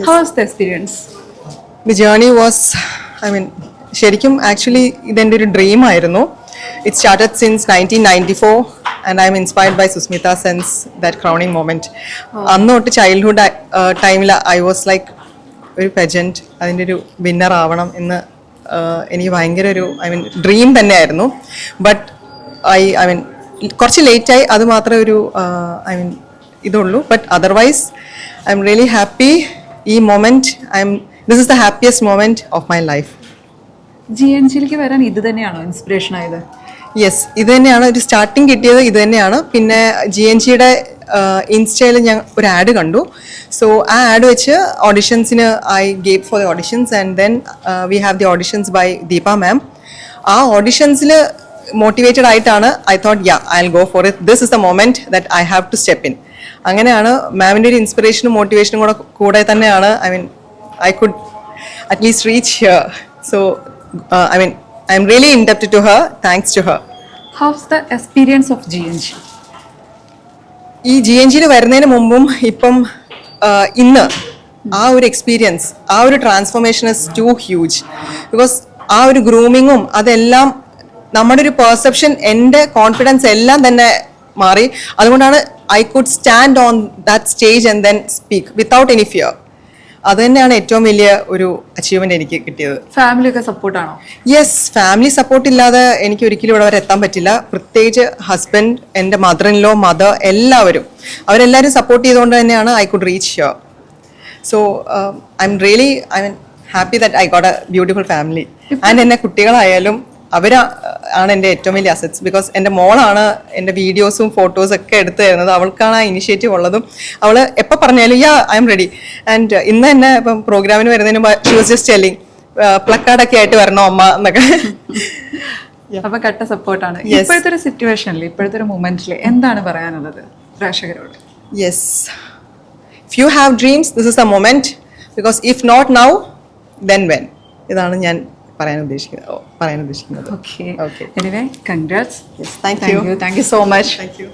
How was the experience? The journey was, ശരിക്കും actually ഇതെൻ്റെ ഒരു ഡ്രീം ആയിരുന്നു. It started since 1994 and I'm inspired by Sushmita Sen's that crowning moment. അന്ന് തൊട്ട് childhood ടൈമിൽ ഐ വാസ് ലൈക്ക് ഒരു പെജൻറ്റ്, അതിൻ്റെ ഒരു വിന്നർ ആവണം എന്ന് എനിക്ക് ഭയങ്കര ഒരു ഡ്രീം തന്നെയായിരുന്നു. ബട്ട് ഐ മീൻ കുറച്ച് ലേറ്റായി, അത് മാത്രമേ ഒരു ഇതുള്ളൂ. But otherwise I am really happy. ഈ moment this is the happiest moment of my life. GNGയിലേക്ക് വരാൻ ഇത് തന്നെയാണോ ഇൻസ്പിറേഷൻ ആയത്? യെസ്, ഇത് തന്നെയാണ് ഒരു സ്റ്റാർട്ടിങ് കിട്ടിയത്, ഇത് തന്നെയാണ്. പിന്നെ GNGയുടെ ഇൻസ്റ്റയിൽ ഞാൻ ഒരു ആഡ് കണ്ടു. സോ ആ ആഡ് വെച്ച് ഓഡിഷൻസിന് I gave for the auditions and then we have the auditions by Deepa ma'am. ആ ഓഡിഷൻസിൽ മോട്ടിവേറ്റഡ് ആയിട്ടാണ് I thought I will go for it, this is the moment that I have to step in. അങ്ങനെയാണ് മാമിൻ്റെ ഒരു ഇൻസ്പിറേഷനും മോട്ടിവേഷനും കൂടെ തന്നെയാണ് I could at least reach here. So, I'm really indebted to her. Thanks to her. How's the experience of GNG? ഈ GNGയിൽ വരുന്നതിന് മുമ്പും ഇപ്പം ഇന്ന് ആ ഒരു എക്സ്പീരിയൻസ്, ആ ഒരു transformation is too huge. Because ആ ഒരു ഗ്രൂമിങ്ങും അതെല്ലാം നമ്മുടെ ഒരു പെർസെപ്ഷൻ, എൻ്റെ കോൺഫിഡൻസ് എല്ലാം തന്നെ മാറി. അതുകൊണ്ടാണ് I could stand on that stage and then speak without any fear. അത് തന്നെയാണ് ഏറ്റവും വലിയ ഒരു അച്ചീവ്മെന്റ് എനിക്ക് കിട്ടിയത്. ഫാമിലി ഒക്കെ സപ്പോർട്ടാണോ? യെസ്, ഫാമിലി സപ്പോർട്ട് ഇല്ലാതെ എനിക്ക് ഒരിക്കലും ഇവിടെ വരെ എത്താൻ പറ്റില്ല. പ്രത്യേകിച്ച് ഹസ്ബൻഡ്, എൻ്റെ മദർ ഇൻ ലോ, മദർ, അവരെല്ലാവരും സപ്പോർട്ട് ചെയ്തുകൊണ്ട് തന്നെയാണ് I could reach here. So I am really happy that I got A beautiful family. And എൻ്റെ കുട്ടികളായാലും അവരാണ് എൻ്റെ ഏറ്റവും വലിയ അസറ്റ്സ്. ബിക്കോസ് എൻ്റെ മോളാണ് എൻ്റെ വീഡിയോസും ഫോട്ടോസും ഒക്കെ എടുത്തു തരുന്നത്. അവൾക്കാണ് ആ ഇനിഷ്യേറ്റീവ് ഉള്ളതും. അവൾ എപ്പോൾ പറഞ്ഞാലും ഐ എം റെഡി. ആൻഡ് ഇന്ന് തന്നെ ഇപ്പം പ്രോഗ്രാമിന് വരുന്നതിന് മുമ്പ് ഷി വാസ് ജസ്റ്റ് ടെല്ലിങ് പ്ലക്കാർഡൊക്കെ ആയിട്ട് വരണോ അമ്മ എന്നൊക്കെ. അപ്പൊ കട്ട സപ്പോർട്ടാണ്. ഇപ്പോഴത്തെ ഒരു സിറ്റുവേഷനിൽ, ഇപ്പോഴത്തെ ഒരു മൊമെന്റിൽ എന്താണ് പറയാനുള്ളത് പ്രേക്ഷകരോട്? Yes, if you have dreams, this is the moment. Because if not now then when. ഇതാണ് ഞാൻ പറയാൻ ഉദ്ദേശിക്കുന്നത്. Okay. Anyway, congrats. Yes, thank you. Thank you so much. Thank you.